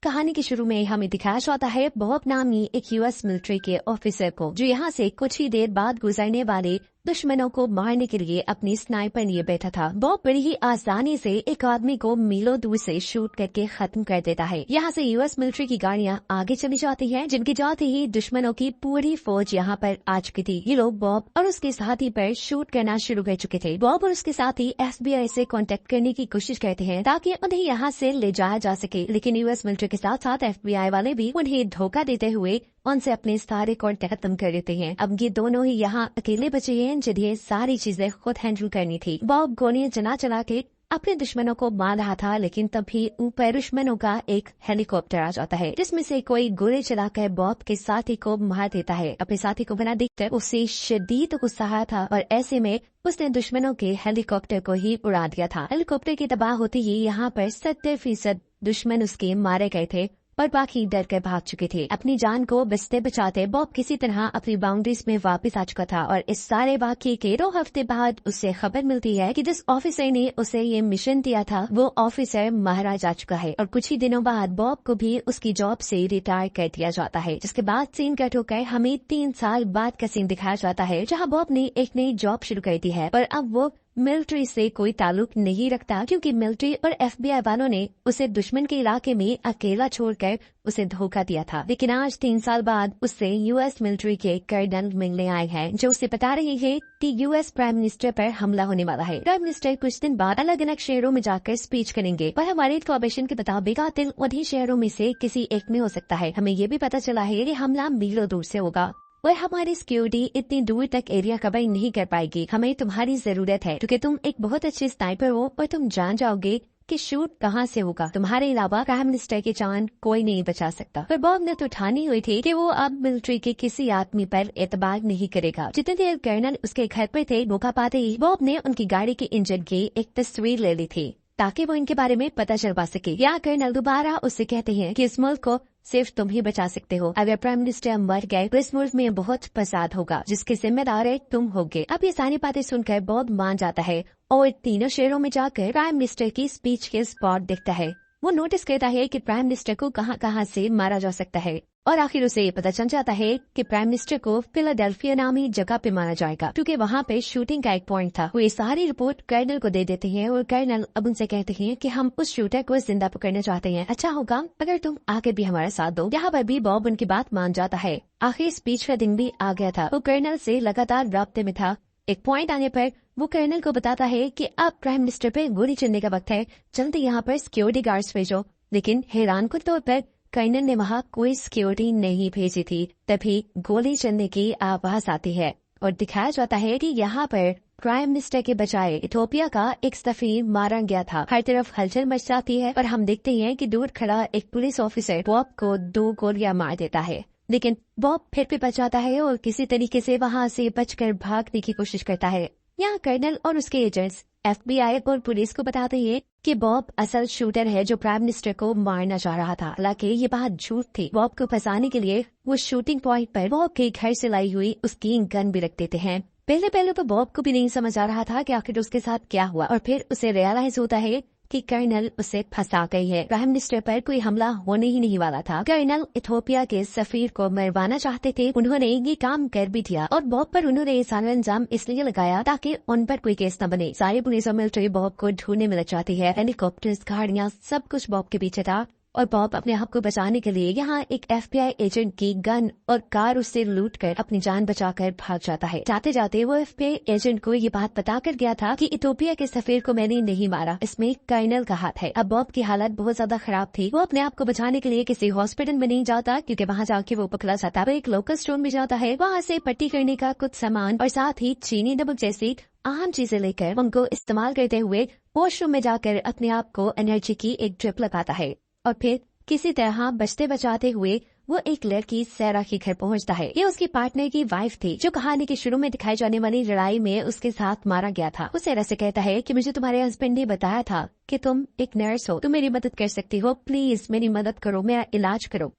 कहानी के शुरू में हमें दिखाया जाता है बॉब नामी एक यूएस मिलिट्री के ऑफिसर को, जो यहाँ से कुछ ही देर बाद गुजरने वाले दुश्मनों को मारने के लिए अपनी स्नाइपर लिए बैठा था। बॉब बड़ी ही आसानी से एक आदमी को मीलों दूर से शूट करके खत्म कर देता है। यहाँ से यूएस मिलिट्री की गाड़ियाँ आगे चली जाती हैं, जिनके जाते ही दुश्मनों की पूरी फौज यहाँ पर आ चुकी थी। ये लोग बॉब और उसके साथी पर शूट करना शुरू कर चुके थे। बॉब और उसके साथी FBI से कांटेक्ट करने की कोशिश करते हैं ताकि उन्हें यहाँ से ले जाया जा सके, लेकिन यूएस मिलिट्री के साथ साथ FBI वाले भी उन्हें धोखा देते हुए उनसे अपने सारे कांटेक्ट खत्म कर देते हैं। अब ये दोनों ही यहाँ अकेले बचे हैं, जिन्हें सारी चीजें खुद हैंडल करनी थी। बॉब गोलियां चला चला के अपने दुश्मनों को मार रहा था, लेकिन तभी ऊपर दुश्मनों का एक हेलीकॉप्टर आ जाता है, जिसमें से कोई गोली चलाकर बॉब के साथी को मार देता है। अपने साथी को बना देखकर उसे शदीद गुस्सा आया था और ऐसे में उसने दुश्मनों के हेलीकॉप्टर को ही उड़ा दिया था। हेलीकॉप्टर की तबाह होते ही यहाँ पर 70% दुश्मन उसके मारे गए थे और बाकी डर कर भाग चुके थे। अपनी जान को बचते बचाते बॉब किसी तरह अपनी बाउंड्रीज में वापस आ चुका था और इस सारे वाकये के 2 हफ्ते बाद उससे खबर मिलती है कि जिस ऑफिसर ने उसे ये मिशन दिया था वो ऑफिसर मारा जा चुका है और कुछ ही दिनों बाद बॉब को भी उसकी जॉब से रिटायर कर दिया जाता है। जिसके बाद सीन कट होकर हमें 3 साल बाद का सीन दिखाया जाता है, जहाँ बॉब ने एक नई जॉब शुरू कर दी है, पर अब वो मिलिट्री से कोई ताल्लुक नहीं रखता, क्योंकि मिलिट्री और FBI वालों ने उसे दुश्मन के इलाके में अकेला छोड़कर उसे धोखा दिया था। लेकिन आज 3 साल बाद उससे यूएस मिलिट्री के कर्नल मिलने आए हैं, जो उसे बता रहे हैं कि यूएस प्राइम मिनिस्टर पर हमला होने वाला है। प्राइम मिनिस्टर कुछ दिन बाद अलग अलग शहरों में जाकर स्पीच करेंगे, पर हमारे इन्फॉर्मेशन के मुताबिक कातिल उन्हीं शहरों में से किसी एक में हो सकता है। हमें ये भी पता चला है कि हमला मीलों दूर से होगा और हमारी सिक्योरिटी इतनी दूर तक एरिया कवर नहीं कर पाएगी। हमें तुम्हारी जरूरत है, क्योंकि तुम एक बहुत अच्छे स्नाइपर हो और तुम जान जाओगे कि शूट कहाँ से होगा। तुम्हारे अलावा प्राइम मिनिस्टर की जान कोई नहीं बचा सकता। पर बॉब ने तो ठानी हुई थी कि वो अब मिलिट्री के किसी आदमी पर एतबार नहीं करेगा। जितने देर कर्नल उसके घर पर थे, मौका पाते ही बॉब ने उनकी गाड़ी के इंजन की एक तस्वीर ले ली थी ताकि वो इनके बारे में पता चल पा सके। यहाँ कर्नल दोबारा उससे कहते हैं कि इस मुल्क को सिर्फ तुम ही बचा सकते हो। अगर प्राइम मिनिस्टर मर गए तो इस मुल्क में बहुत फसाद होगा, जिसके जिम्मेदार तुम होगे। अब ये सारी बातें सुनकर बॉब मान जाता है और तीनों शहरों में जाकर प्राइम मिनिस्टर की स्पीच के स्पॉट देखता है। वो नोटिस करता है कि प्राइम मिनिस्टर को कहां कहां से मारा जा सकता है और आखिर उसे ये पता चल जाता है कि प्राइम मिनिस्टर को फिलाडेल्फिया नामी जगह पे मारा जाएगा, क्योंकि वहाँ पे शूटिंग का एक पॉइंट था। वो ये सारी रिपोर्ट कर्नल को दे देते हैं और कर्नल अब उनसे कहते हैं कि हम उस शूटर को जिंदा पकड़ना चाहते हैं। अच्छा होगा अगर तुम आगे भी हमारा साथ दो। यहाँ पर भी बॉब उनकी बात मान जाता है। आखिर स्पीच का दिन भी आ गया था। वो कर्नल से लगातार राब्ते में था। एक पॉइंट आने पर वो कर्नल को बताता है कि अब प्राइम मिनिस्टर पे गोली चलने का वक्त है, जल्दी यहाँ पर सिक्योरिटी गार्ड्स भेजो। लेकिन हैरान कुन तौर पर कर्नल ने वहाँ कोई सिक्योरिटी नहीं भेजी थी। तभी गोली चलने की आवाज आती है और दिखाया जाता है कि यहाँ पर प्राइम मिनिस्टर के बजाय इथियोपिया का एक सफीर मारा गया था। हर तरफ हलचल मच जाती है और हम देखते हैं कि दूर खड़ा एक पुलिस ऑफिसर बॉब को 2 गोलियां मार देता है, लेकिन बॉब फिर भी बच जाता है और किसी तरीके से वहाँ से बचकर भागने की कोशिश करता है। यहाँ कर्नल और उसके एजेंट्स FBI और पुलिस को बताते हैं कि बॉब असल शूटर है जो प्राइम मिनिस्टर को मारना चाह रहा था। हालांकि ये बात झूठ थी। बॉब को फंसाने के लिए वो शूटिंग पॉइंट पर बॉब के घर से लाई हुई उसकी गन भी रख देते हैं। पहले तो बॉब को भी नहीं समझ आ रहा था कि आखिर उसके साथ क्या हुआ और फिर उसे रियलाइज होता है कि कर्नल उसे फंसा गई है। प्राइम मिनिस्टर पर कोई हमला होने ही नहीं वाला था। कर्नल इथियोपिया के सफीर को मरवाना चाहते थे। उन्होंने ये काम कर भी दिया और बॉब पर उन्होंने ये सारा इल्जाम इसलिए लगाया ताकि उन पर कोई केस न बने। सारी पुलिस और मिलिट्री बॉब को ढूंढने में लग जाती है। हेलीकॉप्टर्स, गाड़ियाँ, सब कुछ बॉब के पीछे था और बॉब अपने आप को बचाने के लिए यहाँ एक FBI एजेंट की गन और कार उससे लूट कर अपनी जान बचाकर भाग जाता है। जाते जाते वो FBI एजेंट को ये बात बता कर गया था कि इथियोपिया के सफीर को मैंने नहीं मारा, इसमें कर्नल का हाथ है। अब बॉब की हालत बहुत ज्यादा खराब थी। वो अपने आप को बचाने के लिए किसी हॉस्पिटल में नहीं जाता, क्योंकि वहाँ जाके वो पकड़ा जाता। वो एक लोकल स्टोर में जाता है, वहाँ से पट्टी करने का कुछ सामान और साथ ही चीनी, नमक जैसी आम चीजें लेकर उनको इस्तेमाल करते हुए वॉशरूम में जाकर अपने आप को एनर्जी की एक ड्रिप लगाता है और फिर किसी तरह बचते बचाते हुए वो एक लड़की सैरा के घर पहुंचता है। ये उसकी पार्टनर की वाइफ थी, जो कहानी के शुरू में दिखाई जाने वाली लड़ाई में उसके साथ मारा गया था। वो सैरा से कहता है कि मुझे तुम्हारे हस्बैंड ने बताया था कि तुम एक नर्स हो, तुम मेरी मदद कर सकती हो, प्लीज मेरी मदद करो, मेरा इलाज करो।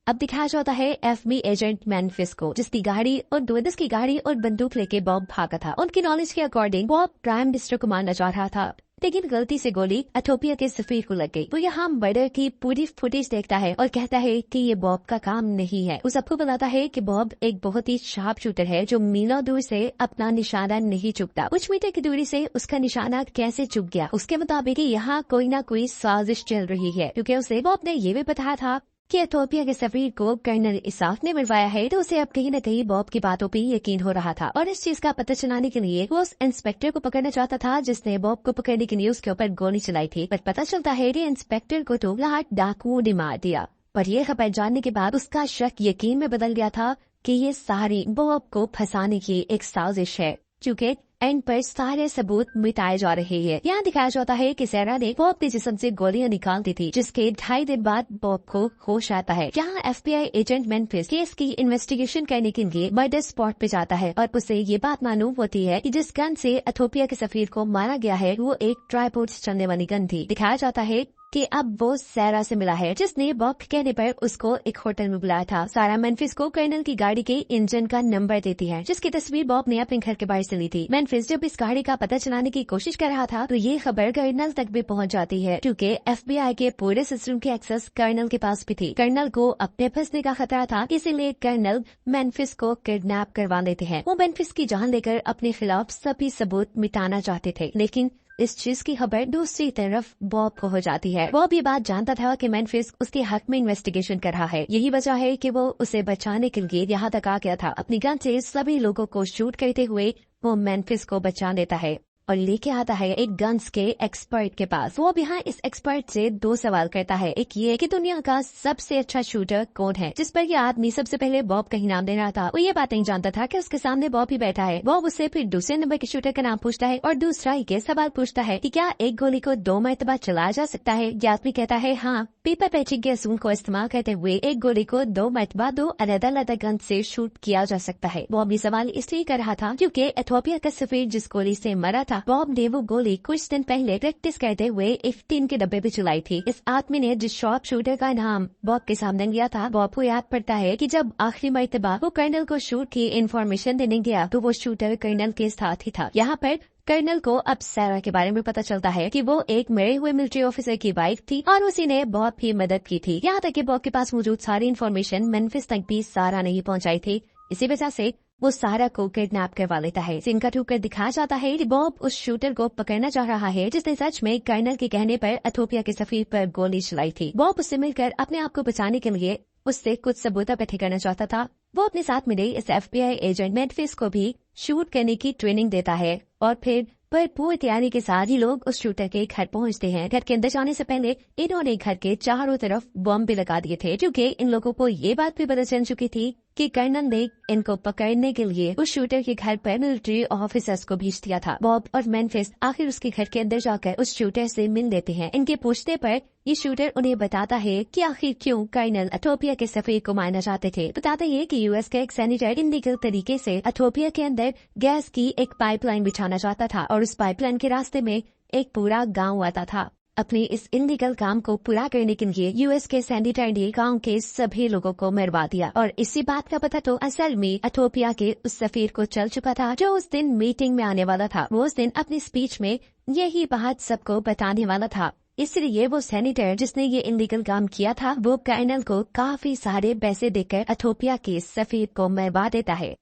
अब दिखाया जाता है FBI एजेंट मैनफिस को, जिसकी गाड़ी और डोएडस की गाड़ी और बंदूक लेके बॉब भागा था। उनकी नॉलेज के अकॉर्डिंग बॉब प्राइम मिनिस्टर को मारना चाह रहा था, लेकिन गलती से गोली एथोपिया के सफीर को लग गई। वो यहाँ मर्डर की पूरी फुटेज देखता है और कहता है कि ये बॉब का काम नहीं है। वो सबको बताता है कि बॉब एक बहुत ही शार्प शूटर है जो मीलों दूर से अपना निशाना नहीं चुकता। कुछ मीटर की दूरी से उसका निशाना कैसे चुक गया, उसके मुताबिक यहाँ कोई ना कोई साजिश चल रही है, क्योंकि उसे बॉब ने ये भी बताया था कि एथोपिया के सफीर को कर्नल इसाफ ने मिलवाया है। तो उसे अब कहीं न कहीं बॉब की बातों पे यकीन हो रहा था और इस चीज का पता चलाने के लिए वो उस इंस्पेक्टर को पकड़ना चाहता था जिसने बॉब को पकड़ने के लिए उसके ऊपर गोली चलाई थी। पर पता चलता है कि इंस्पेक्टर को तो डाकुओं ने मार दिया। पर यह खबर जानने के बाद उसका शक यकीन में बदल गया था कि ये सारी बॉब को फंसाने की एक साजिश है, क्योंकि एंड पर सारे सबूत मिटाए जा रहे हैं। यहाँ दिखाया जाता है कि सैरा ने बॉब के जिस्म से गोलियां निकाल दी थी, जिसके 2.5 दिन बाद बॉब को होश आता है। यहाँ FBI एजेंट मेम्फिस केस की इन्वेस्टिगेशन करने के लिए मर्डर स्पॉट पे जाता है और उसे ये बात मालूम होती है कि जिस गन से एथोपिया के सफीर को मारा गया है वो एक ट्राइपोड से चलने वाली गन थी। दिखाया जाता है कि अब वो सैरा से मिला है, जिसने बॉब के कहने पर उसको एक होटल में बुलाया था। सारा मेम्फिस को कर्नल की गाड़ी के इंजन का नंबर देती है, जिसकी तस्वीर बॉब ने अपने घर के बाहर से ली थी। मेम्फिस जब इस गाड़ी का पता चलाने की कोशिश कर रहा था तो ये खबर कर्नल तक भी पहुंच जाती है, क्योंकि FBI के पूरे सिस्टम की एक्सेस कर्नल के पास भी थी। कर्नल को अपने फंसने का खतरा था, इसीलिए कर्नल मेम्फिस को किडनैप करवा लेते हैं। वो मेम्फिस की जान लेकर अपने खिलाफ सभी सबूत मिटाना चाहते थे, लेकिन इस चीज की खबर दूसरी तरफ बॉब को हो जाती है। बॉब ये बात जानता था कि मेम्फिस उसके हक में इन्वेस्टिगेशन कर रहा है। यही वजह है कि वो उसे बचाने के लिए यहाँ तक आ गया था। अपनी गन से सभी लोगों को शूट करते हुए वो मेम्फिस को बचा लेता है और लेके आता है एक गन्स के एक्सपर्ट के पास। वो अब यहाँ इस एक्सपर्ट से 2 सवाल करता है। एक ये कि दुनिया का सबसे अच्छा शूटर कौन है, जिस पर यह आदमी सबसे पहले बॉब का ही नाम दे रहा था। वो ये बात नहीं जानता था कि उसके सामने बॉब ही बैठा है। बॉब उससे फिर दूसरे नंबर के शूटर का नाम पूछता है और दूसरा ये सवाल पूछता है कि क्या एक गोली को 2 मरतबा चलाया जा सकता है। ये आदमी कहता है हाँ, पेपर पैचिंग के असूल को इस्तेमाल करते हुए एक गोली को 2 मरतबा 2 अलग अलग गन से शूट किया जा सकता है। बॉब ये सवाल इसलिए कर रहा था क्योंकि एथोपिया का सफीर जिस गोली से मरा था, बॉब ने वो गोली कुछ दिन पहले प्रैक्टिस करते हुए F-18 के डब्बे पे चलाई थी। इस आदमी ने जिस शॉर्प शूटर का नाम बॉब के सामने लिया था, बॉब को याद पड़ता है कि जब आखिरी मरतबा वो कर्नल को शूट की इन्फॉर्मेशन देने गया तो वो शूटर कर्नल के साथ ही था। यहाँ पर कर्नल को अब सैरा के बारे में पता चलता है कि वो एक मरे हुए मिलिट्री ऑफिसर की वाइफ थी और उसी ने बहुत ही मदद की थी। यहाँ तक कि बॉब के पास मौजूद सारी इन्फॉर्मेशन मेम्फिस तक भी सारा नहीं पहुँचाई थी। इसी वजह से वो सारा को किडनैप करवा लेता है। सीन कट होकर दिखाया जाता है कि बॉब उस शूटर को पकड़ना चाह रहा है जिसने सच में कर्नल के कहने पर एथोपिया के सफीर पर गोली चलाई थी। बॉब उससे मिलकर अपने आप को बचाने के लिए उससे कुछ सबूत इकट्ठे करना चाहता था। वो अपने साथ मिले इस FBI एजेंट मेम्फिस को भी शूट करने की ट्रेनिंग देता है और फिर भरपूर तैयारी के साथ ही लोग उस शूटर के घर पहुंचते हैं। घर के अंदर जाने से पहले इन्होंने घर के चारों तरफ बम भी लगा दिए थे, क्योंकि इन लोगों को ये बात भी पता चल चुकी थी कि कर्नल ने इनको पकड़ने के लिए उस शूटर के घर पर मिलिट्री ऑफिसर्स को भेज दिया था। बॉब और मेम्फिस आखिर उसके घर के अंदर जाकर उस शूटर से मिल लेते हैं। इनके पूछने पर ये शूटर उन्हें बताता है कि आखिर क्यों कर्नल एथोपिया के सफीर को मारना चाहते थे। बताता है कि US का एक सेनेटर इनलीगल तरीके से एथोपिया के अंदर गैस की एक पाइपलाइन बिछाना चाहता था और उस पाइपलाइन के रास्ते में एक पूरा गाँव आता था। अपने इस इनलीगल काम को पूरा करने के लिए US के सेनेटर ने गांव के सभी लोगों को मरवा दिया और इसी बात का पता तो असल में एथोपिया के उस सफीर को चल चुका था जो उस दिन मीटिंग में आने वाला था। वो उस दिन अपनी स्पीच में यही बात सबको बताने वाला था। इसलिए वो सेनेटर जिसने ये इनलीगल काम किया था वो कर्नल को काफी सारे पैसे देकर एथोपिया के सफीर को मरवा देता है।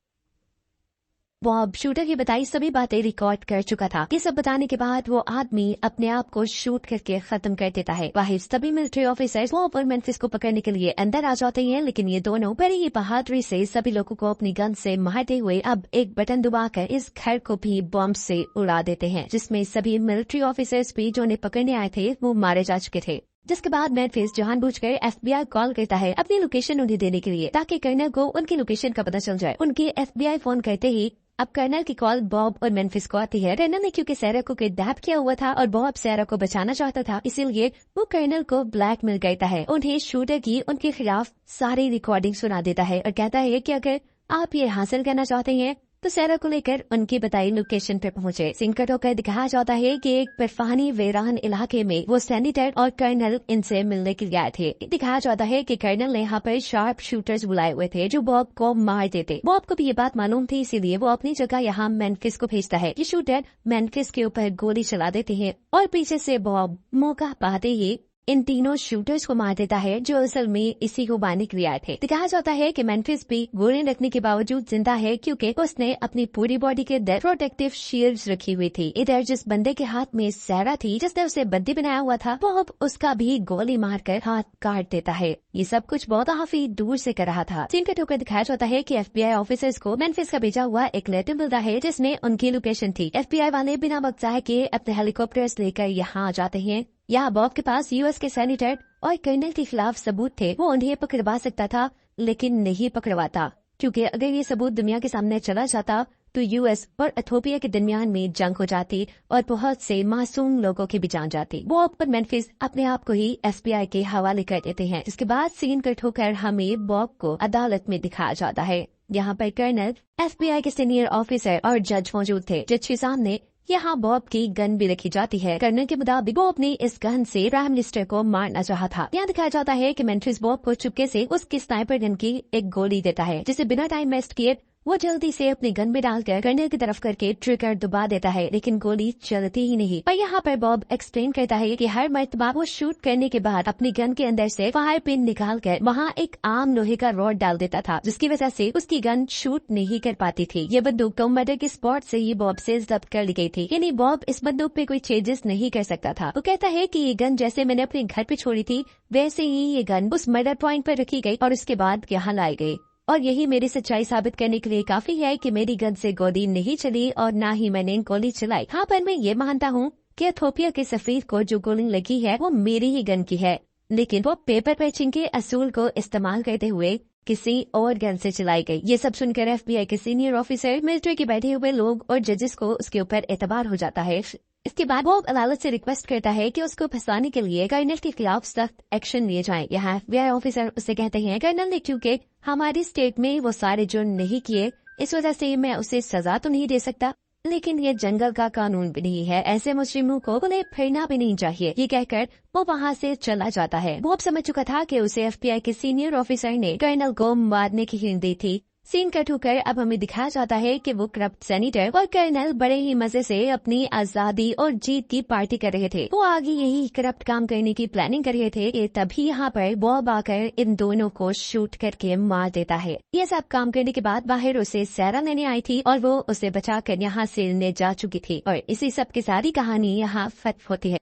बॉब शूटर की बताई सभी बातें रिकॉर्ड कर चुका था। ये सब बताने के बाद वो आदमी अपने आप को शूट करके खत्म कर देता है। वहीं सभी मिलिट्री ऑफिसर्स बॉब और मेम्फिस को पकड़ने के लिए अंदर आ जाते हैं, लेकिन ये दोनों बड़ी ही बहादुरी से सभी लोगों को अपनी गन से मारते हुए अब एक बटन दबाकर इस घर को भी बम से उड़ा देते हैं, जिसमें सभी मिलिट्री ऑफिसर्स भी जो उन्हें पकड़ने आए थे वो मारे जा चुके थे। जिसके बाद मेम्फिस जानबूझकर FBI कॉल करता है अपनी लोकेशन उन्हें देने के लिए, ताकि कर्नल को उनकी लोकेशन का पता चल जाए। उनके FBI फोन करते ही अब कर्नल की कॉल बॉब और मेम्फिस को आती है। कर्नल ने क्योंकि सैरा को किडनैप किया हुआ था और बॉब सैरा को बचाना चाहता था, इसीलिए वो कर्नल को ब्लैकमेल करता है। उन्हें शूटर की उनके खिलाफ सारी रिकॉर्डिंग सुना देता है और कहता है कि अगर आप ये हासिल करना चाहते हैं तो सैरा को लेकर उनकी बताई लोकेशन पर पहुंचे। सीन कट होकर दिखाया जाता है कि एक बर्फानी वेरान इलाके में वो सैनिटर और कर्नल इनसे मिलने के लिए आए थे। दिखाया जाता है कि कर्नल ने यहाँ पर शार्प शूटर्स बुलाए हुए थे जो बॉब को मार देते। बॉब को भी ये बात मालूम थी, इसीलिए वो अपनी जगह यहाँ मेम्फिस को भेजता है। ये शूटर मेम्फिस के ऊपर गोली चला देते हैं और पीछे से बॉब मौका पाते ही इन तीनों शूटर्स को मार देता है जो असल में इसी को मारने के लिए आए थे। दिखाया जाता है कि मेम्फिस भी गोली रखने के बावजूद जिंदा है क्योंकि उसने अपनी पूरी बॉडी के प्रोटेक्टिव शील्ड्स रखी हुई थी। इधर जिस बंदे के हाथ में सैरा थी, जिसने उसे बंदी बनाया हुआ था, वो उसका भी गोली मारकर हाथ काट देता है। ये सब कुछ बहुत काफी दूर से कर रहा था। सीन कट होकर दिखाया जाता है कि FBI ऑफिसर्स को मेम्फिस का भेजा हुआ एक लेटर मिलता है जिसमें उनकी लोकेशन थी। FBI वाले बिना वक्त जाए के अपने हेलीकॉप्टर्स लेकर यहाँ आ जाते हैं। यहाँ बॉब के पास US के सेनेटर और कर्नल के खिलाफ सबूत थे। वो उन्हें पकड़वा सकता था लेकिन नहीं पकड़वाता, क्योंकि अगर ये सबूत दुनिया के सामने चला जाता तो US और इथियोपिया के दरमियान में जंग हो जाती और बहुत से मासूम लोगों की भी जान जाती। बॉब पर मेम्फिस अपने आप को ही FBI के हवाले कर देते हैं। इसके बाद सीन कट होकर हमें बॉब को अदालत में दिखाया जाता है। यहाँ पर कर्नल, FBI के सीनियर ऑफिसर और जज मौजूद थे। जज के सामने यहाँ बॉब की गन भी रखी जाती है। कर्नल के मुताबिक बॉब ने इस गन से प्राइम मिनिस्टर को मारना चाहा था। यहाँ दिखाया जाता है कि मेम्फिस बॉब को चुपके से उसकी स्नाइपर गन की एक गोली देता है, जिसे बिना टाइम वेस्ट किए वो जल्दी से अपनी गन में डालकर कर्नल की तरफ करके ट्रिगर दबा देता है, लेकिन गोली चलती ही नहीं। पर यहाँ पर बॉब एक्सप्लेन करता है कि हर मर्तबा वो शूट करने के बाद अपनी गन के अंदर से फायर पिन निकालकर वहाँ एक आम लोहे का रॉड डाल देता था, जिसकी वजह से उसकी गन शूट नहीं कर पाती थी। ये बंदूक तो मर्डर के स्पॉट से ही बॉब से जब्त कर ली गई थी, यानी बॉब इस बंदूक पे कोई चेंजेस नहीं कर सकता था। वो कहता है कि ये गन जैसे मैंने अपने घर पे छोड़ी थी वैसे ही ये गन उस मर्डर पॉइंट पर रखी गई और उसके बाद यहाँ लाई गई, और यही मेरी सच्चाई साबित करने के लिए काफी है कि मेरी गन से गोली नहीं चली और न ही मैंने गोली चलाई। हाँ, पर मैं ये मानता हूँ कि इथियोपिया के सफीर को जो गोली लगी है वो मेरी ही गन की है, लेकिन वो पेपर पैचिंग के असूल को इस्तेमाल करते हुए किसी और गन से चलाई गई। ये सब सुनकर FBI के सीनियर ऑफिसर, मिलिट्री के बैठे हुए लोग और जजेस को उसके ऊपर एतबार हो जाता है। इसके बाद बॉब अदालत से रिक्वेस्ट करता है कि उसको फंसाने के लिए कर्नल के खिलाफ सख्त एक्शन लिए जाए। यहाँ FBI ऑफिसर उससे कहते हैं कर्नल ने क्योंकि हमारी स्टेट में वो सारे जुर्म नहीं किए, इस वजह से मैं उसे सजा तो नहीं दे सकता, लेकिन ये जंगल का कानून भी नहीं है, ऐसे मुजरिमों को उन्हें फिरना भी नहीं चाहिए। ये कहकर वो वहाँ से चला जाता है। बॉब समझ चुका था कि उसे FBI के सीनियर ऑफिसर ने कर्नल को मारने की हिंट दी थी। सीन कट होकर अब हमें दिखाया जाता है कि वो करप्ट सेनेटर और कर्नल बड़े ही मजे से अपनी आजादी और जीत की पार्टी कर रहे थे। वो आगे यही करप्ट काम करने की प्लानिंग कर रहे थे। तभी यहाँ पर बॉब आकर इन दोनों को शूट करके मार देता है। ये सब काम करने के बाद बाहर उसे सैरा लेने आई थी और वो उसे बचाकर यहाँ से ले जा चुकी थी, और इसी सब की सारी कहानी यहाँ खत्म होती है।